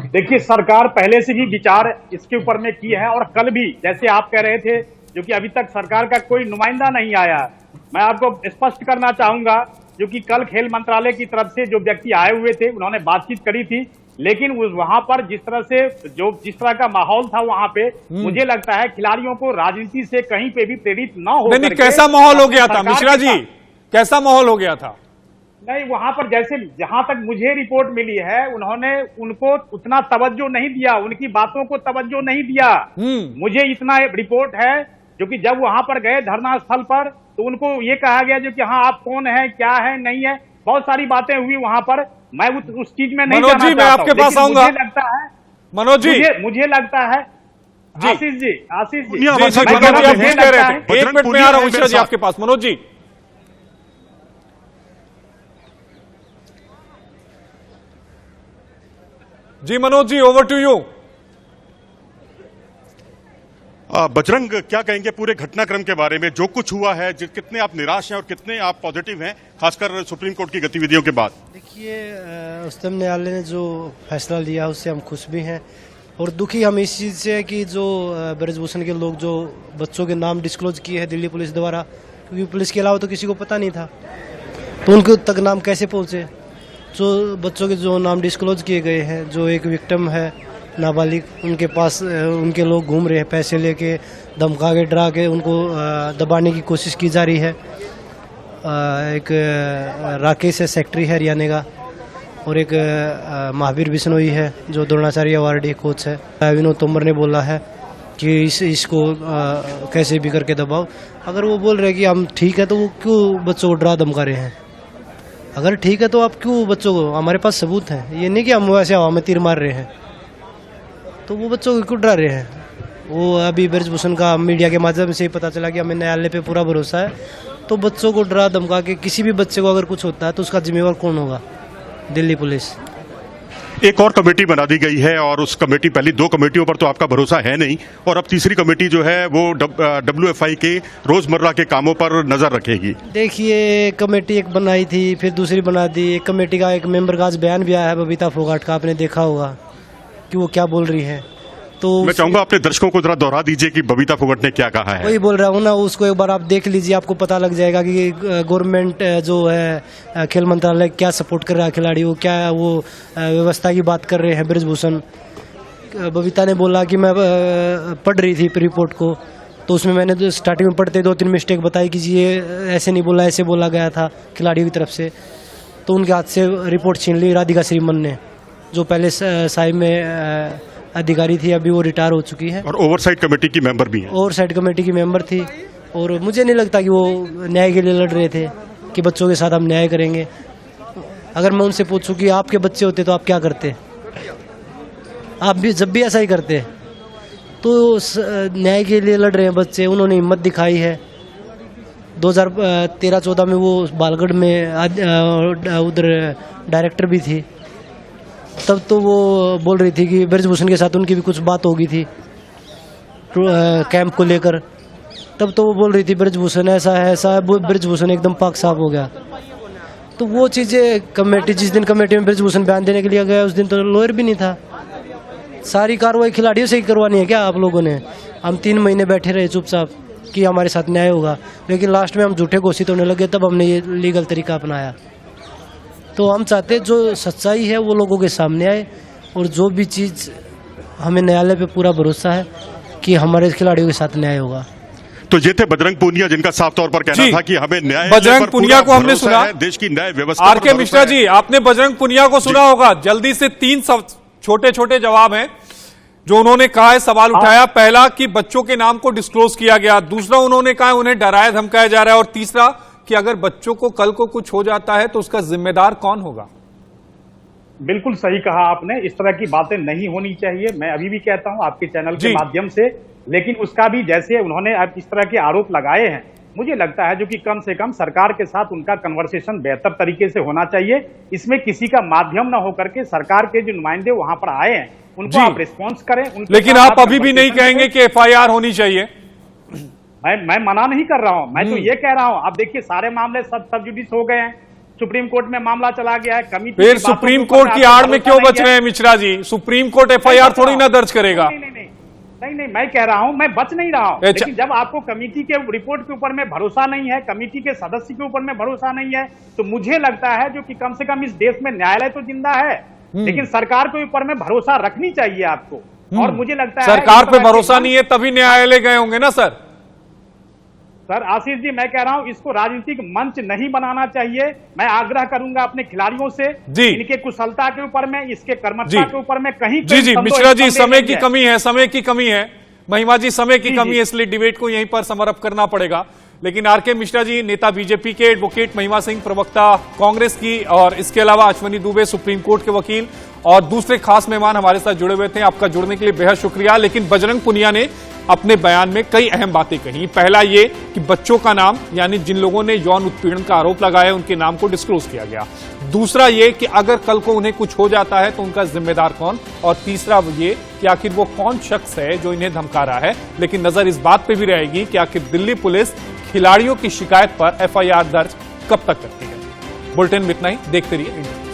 देखिए, सरकार पहले से ही विचार इसके ऊपर में की है और कल भी जैसे आप कह रहे थे, जो कि अभी तक सरकार का कोई नुमाइंदा नहीं आया। मैं आपको स्पष्ट करना चाहूंगा, जो कि कल खेल मंत्रालय की तरफ से जो व्यक्ति आए हुए थे, उन्होंने बातचीत करी थी, लेकिन वहां पर जिस तरह का माहौल था वहां पे, मुझे लगता है खिलाड़ियों को राजनीति से कहीं पे भी प्रेरित न हो। नहीं, कैसा माहौल हो गया था मिश्रा जी, कैसा माहौल हो गया था? नहीं, वहां पर जैसे जहां तक मुझे रिपोर्ट मिली है, उन्होंने उनको उतना तवज्जो नहीं दिया, उनकी बातों को तवज्जो नहीं दिया। मुझे इतना रिपोर्ट है, जो कि जब वहां पर गए धरना स्थल पर, तो उनको ये कहा गया जो कि हाँ आप कौन है, क्या है, नहीं है, बहुत सारी बातें हुई वहां पर। मैं उस चीज में नहीं जाना मैं आपके पास आऊंगा। मुझे लगता है मनोज जी, मुझे लगता है आशीष जी एक मिनट में आ रहा हूं मिश्रा जी आपके पास। Manoj ji, Manoj ji, over to you. Bajrang, क्या कहेंगे पूरे घटनाक्रम के बारे में, जो कुछ हुआ है, कितने आप निराश हैं और कितने आप पॉजिटिव हैं, खासकर सुप्रीम कोर्ट की गतिविधियों के बाद? देखिए, उच्चतम न्यायालय ने जो फैसला लिया उससे हम खुश भी हैं और दुखी हम इस चीज़ से कि जो ब्रजभूषण के लोग जो बच्चों के नाम डिस्क्लोज किए हैं दिल्ली पुलिस द्वारा, क्योंकि पुलिस के अलावा तो किसी को पता नहीं था, तो उनके तक नाम कैसे पहुँचे। जो बच्चों के जो नाम डिस्क्लोज किए गए हैं, जो एक विक्टिम है नाबालिग, उनके पास उनके लोग घूम रहे हैं, पैसे लेके धमका के डरा के उनको दबाने की कोशिश की जा रही है। एक राकेश है, सेक्रेटरी है हरियाणा का, और एक महावीर बिश्नोई है जो द्रोणाचार्य अवार्डी कोच है। विनोद तोमर ने बोला है कि इसको कैसे भी करके दबाओ। अगर वो बोल रहे हैं कि हम ठीक है, तो वो क्यों बच्चों को डरा धमका रहे हैं? अगर ठीक है तो आप क्यों बच्चों को, हमारे पास सबूत है, ये नहीं कि हम वैसे हवा में तीर मार रहे हैं, तो वो बच्चों को क्यों डरा रहे हैं? वो अभी ब्रजभूषण का मीडिया के माध्यम से ही पता चला कि हमें न्यायालय पे पूरा भरोसा है, तो बच्चों को डरा धमका के किसी भी बच्चे को अगर कुछ होता है तो उसका जिम्मेवार कौन होगा? दिल्ली पुलिस। एक और कमेटी बना दी गई है और उस कमेटी, पहली दो कमेटियों पर तो आपका भरोसा है नहीं, और अब तीसरी कमेटी जो है वो WFI के रोजमर्रा के कामों पर नजर रखेगी। देखिए, कमेटी एक बनाई थी, फिर दूसरी बना दी। एक कमेटी का एक मेंबर का आज बयान भी आया है, बबीता फोगाट का, आपने देखा होगा कि वो क्या बोल रही है। तो मैं चाहूंगा अपने दर्शकों को जरा दोहरा दीजिए कि बबीता फोगाट ने क्या कहा है। वही बोल रहा हूँ ना, उसको एक बार आप देख लीजिए, आपको पता लग जाएगा कि गवर्नमेंट जो है, खेल मंत्रालय क्या सपोर्ट कर रहा है खिलाड़ी को, क्या वो व्यवस्था की बात कर रहे हैं ब्रजभूषण। बबीता ने बोला कि मैं पढ़ रही थी रिपोर्ट को, तो उसमें मैंने स्टार्टिंग में पढ़ते 2-3 मिस्टेक बताई कि ये ऐसे नहीं बोला, ऐसे बोला गया था खिलाड़ियों की तरफ से, तो उनके हाथ से रिपोर्ट छीन ली राधिका श्रीमन ने, जो पहले साइब में अधिकारी थी, अभी वो रिटायर हो चुकी है, और ओवरसाइट कमेटी की मेंबर भी है। ओवरसाइट कमेटी की मेंबर थी, और मुझे नहीं लगता कि वो न्याय के लिए लड़ रहे थे कि बच्चों के साथ हम न्याय करेंगे। अगर मैं उनसे पूछूं कि आपके बच्चे होते तो आप क्या करते? आप भी जब भी ऐसा ही करते। तो न्याय के लिए लड़ रहे हैं बच्चे, उन्होंने हिम्मत दिखाई है। 2013-14 में वो बालगढ़ में उधर डायरेक्टर भी थी, तब तो वो बोल रही थी कि ब्रजभूषण के साथ उनकी भी कुछ बात होगी थी कैंप को लेकर, तब तो वो बोल रही थी ब्रजभूषण ऐसा है, ब्रजभूषण एकदम पाक साफ हो गया। तो वो चीज़ें कमेटी, जिस दिन कमेटी में ब्रजभूषण बयान देने के लिए गया, उस दिन तो लॉयर भी नहीं था। सारी कार्रवाई खिलाड़ियों से ही करवानी है क्या आप लोगों ने? हम 3 महीने बैठे रहे चुपचाप कि हमारे साथ न्याय होगा, लेकिन लास्ट में हम झूठे घोषित होने लगे, तब हमने ये लीगल तरीका अपनाया। तो हम चाहते हैं जो सच्चाई है वो लोगों के सामने आए, और जो भी चीज़ हमें न्यायालय पे पूरा भरोसा है कि हमारे खिलाड़ियों के साथ न्याय होगा। तो ये थे बजरंग पूनिया, जिनका साफ तौर पर कहना था कि हमें न्याय, बजरंग पुनिया को हमने सुना, देश की न्याय व्यवस्था। आरके मिश्रा जी, आपने बजरंग पुनिया को सुना होगा। जल्दी से 3 छोटे छोटे जवाब हैं जो उन्होंने कहा है, सवाल उठाया। पहला कि बच्चों के नाम को डिस्क्लोज किया गया, दूसरा उन्होंने कहा उन्हें डराया धमकाया जा रहा है, और तीसरा कि अगर बच्चों को कल को कुछ हो जाता है तो उसका जिम्मेदार कौन होगा। बिल्कुल सही कहा आपने, इस तरह की बातें नहीं होनी चाहिए। मैं अभी भी कहता हूं आपके चैनल के माध्यम से, लेकिन उसका भी जैसे उन्होंने अब इस तरह के आरोप लगाए हैं, मुझे लगता है जो कि कम से कम सरकार के साथ उनका कन्वर्सेशन बेहतर तरीके से होना चाहिए। इसमें किसी का माध्यम न होकर के सरकार के जो नुमाइंदे वहां पर आए हैं उनको आप रिस्पॉन्स करें। लेकिन आप अभी भी नहीं कहेंगे कि FIR होनी चाहिए? मैं मना नहीं कर रहा हूं, मैं तो ये कह रहा हूं, आप देखिए सारे मामले सब जुडिस हो गए हैं, सुप्रीम कोर्ट में मामला चला गया है, कमिटी फिर की बातों सुप्रीम के ऊपर कोर्ट की आपको आड़ में भरोसा क्यों नहीं बच है? रहे हैं Mishra ji? Supreme court FIR थोड़ी ना दर्ज करेगा। नहीं, मैं कह रहा हूं, मैं बच नहीं रहा हूं, अच्छा। लेकिन जब आपको कमेटी के रिपोर्ट के ऊपर में भरोसा नहीं है, कमेटी के सदस्य के ऊपर में भरोसा नहीं है, तो मुझे लगता है जो कि कम से कम इस देश में न्यायालय तो जिंदा है, लेकिन सरकार के ऊपर में भरोसा रखनी चाहिए आपको। और मुझे लगता है सरकार इस पे तरह के भरोसा नहीं है तभी न्यायालय गए होंगे ना सर। सर आशीष जी, मैं कह रहा हूं इसको राजनीतिक मंच नहीं बनाना चाहिए। मैं आग्रह करूंगा अपने खिलाड़ियों से, जी। इनके कुशलता के ऊपर में, इसके कर्मठता जी। के ऊपर में कहीं जी जी संदेह मिश्रा जी, नहीं समय की है। कमी है, समय की कमी है महिमा जी, समय की जी, कमी जी। है, इसलिए डिबेट को यहीं पर समरअप करना पड़ेगा। लेकिन आरके मिश्रा जी, नेता बीजेपी के, एडवोकेट महिमा सिंह, प्रवक्ता कांग्रेस की, और इसके अलावा अश्वनी दुबे सुप्रीम कोर्ट के वकील, और दूसरे खास मेहमान हमारे साथ जुड़े हुए थे। आपका जुड़ने के लिए बेहद शुक्रिया। लेकिन बजरंग पुनिया ने अपने बयान में कई अहम बातें कही। पहला ये कि बच्चों का नाम, यानी जिन लोगों ने यौन उत्पीड़न का आरोप लगाया उनके नाम को डिस्क्लोज किया गया। दूसरा ये कि अगर कल को उन्हें कुछ हो जाता है तो उनका जिम्मेदार कौन, और तीसरा ये कि आखिर वो कौन शख्स है जो इन्हें धमका रहा है। लेकिन नजर इस बात पर भी रहेगी कि आखिर दिल्ली पुलिस खिलाड़ियों की शिकायत पर एफआईआर दर्ज कब तक करती है। बुलेटिन में इतना ही, देखते रहिए इंडिया।